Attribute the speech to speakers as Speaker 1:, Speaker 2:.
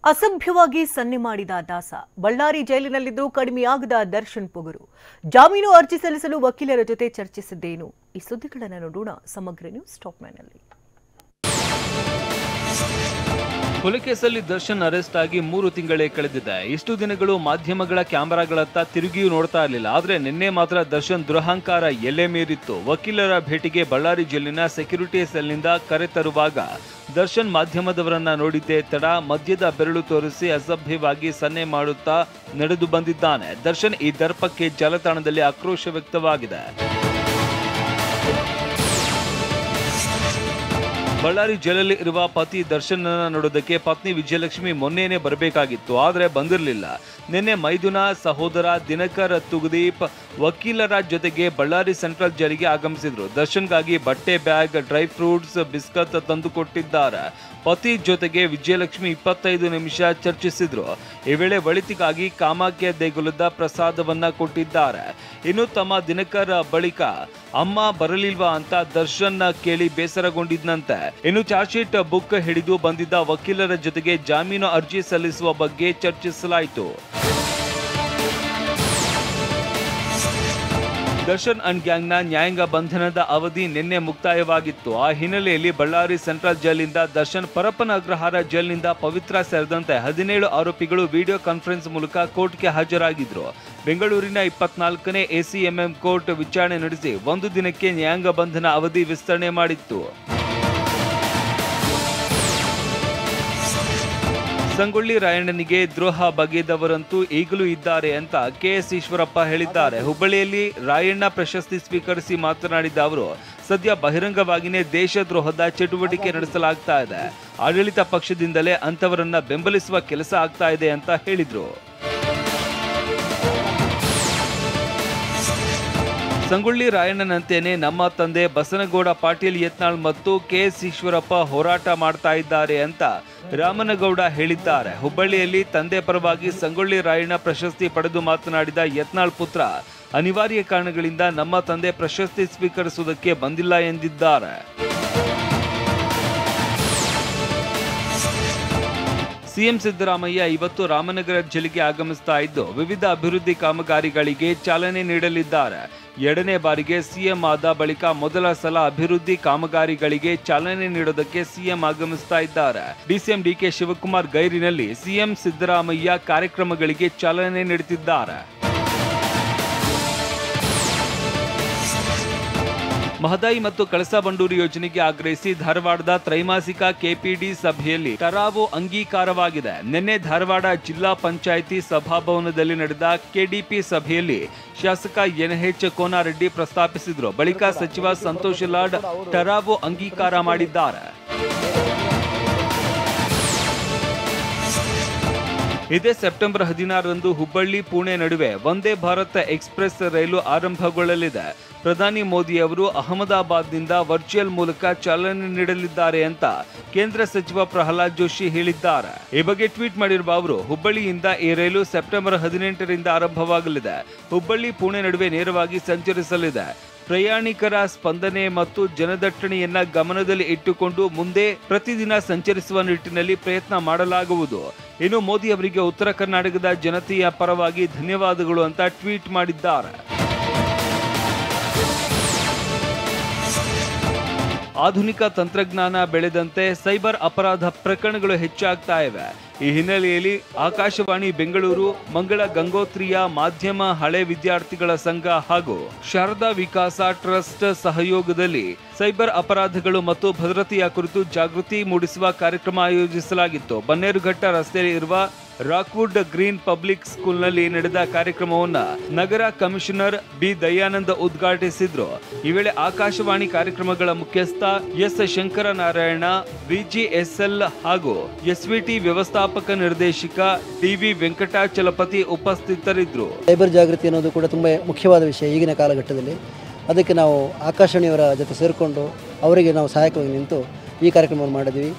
Speaker 1: ಅಸಭ್ಯವಾಗಿ ಸನ್ನೆ ಮಾಡಿದ ದಾಸ ಬಳ್ಳಾರಿ ಜೈಲಿನಲ್ಲಿದ್ದು ಕಡಿಮೆಯಾಗದ ದರ್ಶನ್ ಪೊಗರು ಜಾಮೀನು ಅರ್ಜಿ ಸಲ್ಲಿಸಲು ವಕೀಲರ ಜೊತೆ ಚರ್ಚಿಸಿದ್ದೇನು ಈ ಸುದ್ದಿಗಳನ್ನು ನೋಡೋಣ ಸಮಗ್ರ ನ್ಯೂಸ್ ಟಾಪ್ ನಲ್ಲಿ
Speaker 2: ಹುಲಿಕೇಸಲ್ಲಿ ದರ್ಶನ್ ಅರೆಸ್ಟ್ ಆಗಿ 3 ತಿಂಗಳೇ ಕಳೆದಿದೆ. ಇಷ್ಟು ದಿನಗಳು ಮಾಧ್ಯಮಗಳ ಕ್ಯಾಮೆರಾಗಳತ್ತ ತಿರುಗಿಯೂ ನೋಡ್ತಾ ಇರಲಿಲ್ಲ. ಆದರೆ ನಿನ್ನೆ ಮಾತ್ರ ದರ್ಶನ್ ದುರಹಂಕಾರ ಎಲ್ಲೇ ಮೀರಿತ್ತು. ವಕೀಲರ ಭೇಟಿಗೆ ಬಳ್ಳಾರಿ ಜೈಲಿನ ಸೆಕ್ಯೂರಿಟಿ ಸೆಲ್ನಿಂದ ಕರೆ ತರುವಾಗ ದರ್ಶನ್ ಮಾಧ್ಯಮದವರನ್ನ ನೋಡಿದ್ದೇ ತಡ ಮಧ್ಯದ ಬೆರಳು ತೋರಿಸಿ ಅಸಭ್ಯವಾಗಿ ಸನ್ನೆ ಮಾಡುತ್ತಾ ನಡೆದು ಬಂದಿದ್ದಾನೆ. ದರ್ಶನ್ ಈ ದರ್ಪಕ್ಕೆ ಜಾಲತಾಣದಲ್ಲಿ ಆಕ್ರೋಶ ವ್ಯಕ್ತವಾಗಿದೆ. ಬಳ್ಳಾರಿ ಜೈಲಲ್ಲಿ ಇರುವ ಪತಿ ದರ್ಶನ್ ನೋಡೋದಕ್ಕೆ ಪತ್ನಿ ವಿಜಯಲಕ್ಷ್ಮಿ ಮೊನ್ನೆನೇ ಬರಬೇಕಾಗಿತ್ತು, ಆದರೆ ಬಂದಿರಲಿಲ್ಲ. ನಿನ್ನೆ ಮೈದುನ ಸಹೋದರ ದಿನಕರ್ ತುಗದೀಪ್ ವಕೀಲರ ಜೊತೆಗೆ ಬಳ್ಳಾರಿ ಸೆಂಟ್ರಲ್ ಜೈಲಿಗೆ ಆಗಮಿಸಿದ್ರು. ದರ್ಶನ್ಗಾಗಿ ಬಟ್ಟೆ, ಬ್ಯಾಗ್, ಡ್ರೈ ಫ್ರೂಟ್ಸ್, ಬಿಸ್ಕತ್ ತಂದು ಕೊಟ್ಟಿದ್ದಾರೆ. ಪತಿ ಜೊತೆಗೆ ವಿಜಯಲಕ್ಷ್ಮಿ 25 ನಿಮಿಷ ಚರ್ಚಿಸಿದ್ರು. ಈ ವೇಳೆ ಒಳಿತಿಗಾಗಿ ಕಾಮಾಖ್ಯ ದೇಗುಲದ ಪ್ರಸಾದವನ್ನ ಕೊಟ್ಟಿದ್ದಾರೆ. ಇನ್ನು ತಮ್ಮ ದಿನಕರ್ ಬಳಿಕ ಅಮ್ಮ ಬರಲಿಲ್ವಾ ಅಂತ ದರ್ಶನ್ ಕೇಳಿ ಬೇಸರಗೊಂಡಿದ್ದಂತೆ. ಇನ್ನು ಚಾರ್ಜ್ ಶೀಟ್ ಬುಕ್ ಹಿಡಿದು ಬಂದಿದ್ದ ವಕೀಲರ ಜೊತೆಗೆ ಜಾಮೀನು ಅರ್ಜಿ ಸಲ್ಲಿಸುವ ಬಗ್ಗೆ ಚರ್ಚಿಸಲಾಯಿತು. ದರ್ಶನ್ ಅಂಡ್ ಗ್ಯಾಂಗ್ನ ನ್ಯಾಯಾಂಗ ಬಂಧನದ ಅವಧಿ ನಿನ್ನೆ ಮುಕ್ತಾಯವಾಗಿತ್ತು. ಆ ಹಿನ್ನೆಲೆಯಲ್ಲಿ ಬಳ್ಳಾರಿ ಸೆಂಟ್ರಲ್ ಜೈಲಿಂದ ದರ್ಶನ್ ಪರಪ್ಪನ ಅಗ್ರಹಾರ ಜೈಲಿನಿಂದ ಪವಿತ್ರ ಸೇರಿದಂತೆ 17 ಆರೋಪಿಗಳು ವಿಡಿಯೋ ಕಾನ್ಫರೆನ್ಸ್ ಮೂಲಕ ಕೋರ್ಟ್ಗೆ ಹಾಜರಾಗಿದ್ರು. ಬೆಂಗಳೂರಿನ 24ನೇ ACMM ಕೋರ್ಟ್ ವಿಚಾರಣೆ ನಡೆಸಿ 1 ದಿನಕ್ಕೆ ನ್ಯಾಯಾಂಗ ಬಂಧನ ಅವಧಿ ವಿಸ್ತರಣೆ ಮಾಡಿತ್ತು. ಸಂಗೊಳ್ಳಿ ರಾಯಣ್ಣನಿಗೆ ದ್ರೋಹ ಬಗೆದವರಂತೂ ಈಗಲೂ ಇದ್ದಾರೆ ಅಂತ KS ಈಶ್ವರಪ್ಪ ಹೇಳಿದ್ದಾರೆ. ಹುಬ್ಬಳ್ಳಿಯಲ್ಲಿ ರಾಯಣ್ಣ ಪ್ರಶಸ್ತಿ ಸ್ವೀಕರಿಸಿ ಮಾತನಾಡಿದ ಅವರು, ಸದ್ಯ ಬಹಿರಂಗವಾಗಿಯೇ ದೇಶದ್ರೋಹದ ಚಟುವಟಿಕೆ ನಡೆಸಲಾಗ್ತಾ ಇದೆ. ಆಡಳಿತ ಪಕ್ಷದಿಂದಲೇ ಅಂತವರನ್ನ ಬೆಂಬಲಿಸುವ ಕೆಲಸ ಆಗ್ತಾ ಇದೆ ಅಂತ ಹೇಳಿದ್ರು. ಸಂಗೊಳ್ಳಿ ರಾಯಣ್ಣನಂತೆಯೇ ನಮ್ಮ ತಂದೆ ಬಸನಗೌಡ ಪಾಟೀಲ್ ಯತ್ನಾಳ್ ಮತ್ತು KS ಈಶ್ವರಪ್ಪ ಹೋರಾಟ ಮಾಡ್ತಾ ಇದ್ದಾರೆ ಅಂತ ರಾಮನಗೌಡ ಹೇಳಿದ್ದಾರೆ. ಹುಬ್ಬಳ್ಳಿಯಲ್ಲಿ ತಂದೆ ಪರವಾಗಿ ಸಂಗೊಳ್ಳಿ ರಾಯಣ್ಣ ಪ್ರಶಸ್ತಿ ಪಡೆದು ಮಾತನಾಡಿದ ಯತ್ನಾಳ್ ಪುತ್ರ, ಅನಿವಾರ್ಯ ಕಾರಣಗಳಿಂದ ನಮ್ಮ ತಂದೆ ಪ್ರಶಸ್ತಿ ಸ್ವೀಕರಿಸುವುದಕ್ಕೆ ಬಂದಿಲ್ಲ ಎಂದಿದ್ದಾರೆ. ಸಿಎಂ ಸಿದ್ದರಾಮಯ್ಯ ಇವತ್ತು ರಾಮನಗರ ಜಿಲ್ಲೆಗೆ ಆಗಮಿಸ್ತಾ ಇದ್ದು ವಿವಿಧ ಅಭಿವೃದ್ಧಿ ಕಾಮಗಾರಿಗಳಿಗೆ ಚಾಲನೆ ನೀಡಲಿದ್ದಾರೆ. 2ನೇ ಬಾರಿಗೆ ಸಿಎಂ ಆದ ಬಳಿಕ ಮೊದಲ ಸಲ ಅಭಿವೃದ್ಧಿ ಕಾಮಗಾರಿಗಳಿಗೆ ಚಾಲನೆ ನೀಡೋದಕ್ಕೆ ಸಿಎಂ ಆಗಮಿಸ್ತಾ ಇದ್ದಾರೆ. ಡಿಸಿಎಂ DK ಶಿವಕುಮಾರ್ ಗೈರಿನಲ್ಲಿ ಸಿಎಂ ಸಿದ್ದರಾಮಯ್ಯ ಕಾರ್ಯಕ್ರಮಗಳಿಗೆ ಚಾಲನೆ ನೀಡುತ್ತಿದ್ದಾರೆ. ಮಹದಾಯಿ ಮತ್ತು ಕಳಸಾ ಬಂಡೂರಿ ಯೋಜನೆಗೆ ಆಗ್ರಹಿಸಿ ಧಾರವಾಡದ ತ್ರೈಮಾಸಿಕ KPD ಸಭೆಯಲ್ಲಿ ಕರಾವು ಅಂಗೀಕಾರವಾಗಿದೆ. ನಿನ್ನೆ ಧಾರವಾಡ ಜಿಲ್ಲಾ ಪಂಚಾಯಿತಿ ಸಭಾಭವನದಲ್ಲಿ ನಡೆದ KDP ಸಭೆಯಲ್ಲಿ ಶಾಸಕ NH ಕೋನಾರೆಡ್ಡಿ ಪ್ರಸ್ತಾಪಿಸಿದ್ರು. ಬಳಿಕ ಸಚಿವ ಸಂತೋಷ್ ಲಾಡ್ ಕರಾವು ಅಂಗೀಕಾರ ಮಾಡಿದ್ದಾರೆ. ಇದೇ ಸೆಪ್ಟೆಂಬರ್ 16ರಂದು ಹುಬ್ಬಳ್ಳಿ ಪುಣೆ ನಡುವೆ ವಂದೇ ಭಾರತ್ ಎಕ್ಸ್ಪ್ರೆಸ್ ರೈಲು ಆರಂಭಗೊಳ್ಳಲಿದೆ. ಪ್ರಧಾನಿ ಮೋದಿ ಅವರು ಅಹಮದಾಬಾದ್ನಿಂದ ವರ್ಚುವಲ್ ಮೂಲಕ ಚಾಲನೆ ನೀಡಲಿದ್ದಾರೆ ಅಂತ ಕೇಂದ್ರ ಸಚಿವ ಪ್ರಹ್ಲಾದ್ ಜೋಶಿ ಹೇಳಿದ್ದಾರೆ. ಈ ಬಗ್ಗೆ ಟ್ವೀಟ್ ಮಾಡಿರುವ ಅವರು, ಹುಬ್ಬಳ್ಳಿಯಿಂದ ಈ ರೈಲು ಸೆಪ್ಟೆಂಬರ್ 18ರಿಂದ ಆರಂಭವಾಗಲಿದೆ. ಹುಬ್ಬಳ್ಳಿ ಪುಣೆ ನಡುವೆ ನೇರವಾಗಿ ಸಂಚರಿಸಲಿದೆ. ಪ್ರಯಾಣಿಕರ ಸ್ಪಂದನೆ ಮತ್ತು ಜನದಟ್ಟಣೆಯನ್ನ ಗಮನದಲ್ಲಿ ಇಟ್ಟುಕೊಂಡು ಮುಂದೆ ಪ್ರತಿದಿನ ಸಂಚರಿಸುವ ನಿಟ್ಟಿನಲ್ಲಿ ಪ್ರಯತ್ನ ಮಾಡಲಾಗುವುದು. ಇನ್ನು ಮೋದಿ ಅವರಿಗೆ ಉತ್ತರ ಕರ್ನಾಟಕದ ಜನತೆಯ ಪರವಾಗಿ ಧನ್ಯವಾದಗಳು ಅಂತ ಟ್ವೀಟ್ ಮಾಡಿದ್ದಾರೆ. ಆಧುನಿಕ ತಂತ್ರಜ್ಞಾನ ಬೆಳೆದಂತೆ ಸೈಬರ್ ಅಪರಾಧ ಪ್ರಕರಣಗಳು ಹೆಚ್ಚಾಗ್ತಾ ಇವೆ. ಈ ಹಿನ್ನೆಲೆಯಲ್ಲಿ ಆಕಾಶವಾಣಿ ಬೆಂಗಳೂರು, ಮಂಗಳ ಗಂಗೋತ್ರಿಯ ಮಾಧ್ಯಮ ಹಳೆ ವಿದ್ಯಾರ್ಥಿಗಳ ಸಂಘ ಹಾಗೂ ಶಾರದಾ ವಿಕಾಸ ಟ್ರಸ್ಟ್ ಸಹಯೋಗದಲ್ಲಿ ಸೈಬರ್ ಅಪರಾಧಗಳು ಮತ್ತು ಭದ್ರತೆಯ ಕುರಿತು ಜಾಗೃತಿ ಮೂಡಿಸುವ ಕಾರ್ಯಕ್ರಮ ಆಯೋಜಿಸಲಾಗಿತ್ತು. ಬನ್ನೇರುಘಟ್ಟ ರಸ್ತೆಯಲ್ಲಿ ಇರುವ ರಾಕ್ವುಡ್ ಗ್ರೀನ್ ಪಬ್ಲಿಕ್ ಸ್ಕೂಲ್ನಲ್ಲಿ ನಡೆದ ಕಾರ್ಯಕ್ರಮವನ್ನು ನಗರ ಕಮಿಷನರ್ B ದಯಾನಂದ್ ಉದ್ಘಾಟಿಸಿದ್ರು. ಈ ವೇಳೆ ಆಕಾಶವಾಣಿ ಕಾರ್ಯಕ್ರಮಗಳ ಮುಖ್ಯಸ್ಥ S ಶಂಕರನಾರಾಯಣ, VGSL ಹಾಗೂ SVT ವ್ಯವಸ್ಥಾಪಕ ನಿರ್ದೇಶಕ DV ವೆಂಕಟಾಚಲಪತಿ ಉಪಸ್ಥಿತರಿದ್ದರು.
Speaker 3: ಸೈಬರ್ ಜಾಗೃತಿ ಅನ್ನೋದು ಕೂಡ ತುಂಬ ಮುಖ್ಯವಾದ ವಿಷಯ ಈಗಿನ ಕಾಲಘಟ್ಟದಲ್ಲಿ. ಅದಕ್ಕೆ ನಾವು ಆಕಾಶವಾಣಿಯವರ ಜೊತೆ ಸೇರಿಕೊಂಡು ಅವರಿಗೆ ನಾವು ಸಹಾಯಕವಾಗಿ ನಿಂತು ಈ ಕಾರ್ಯಕ್ರಮವನ್ನು ಮಾಡಿದ್ವಿ.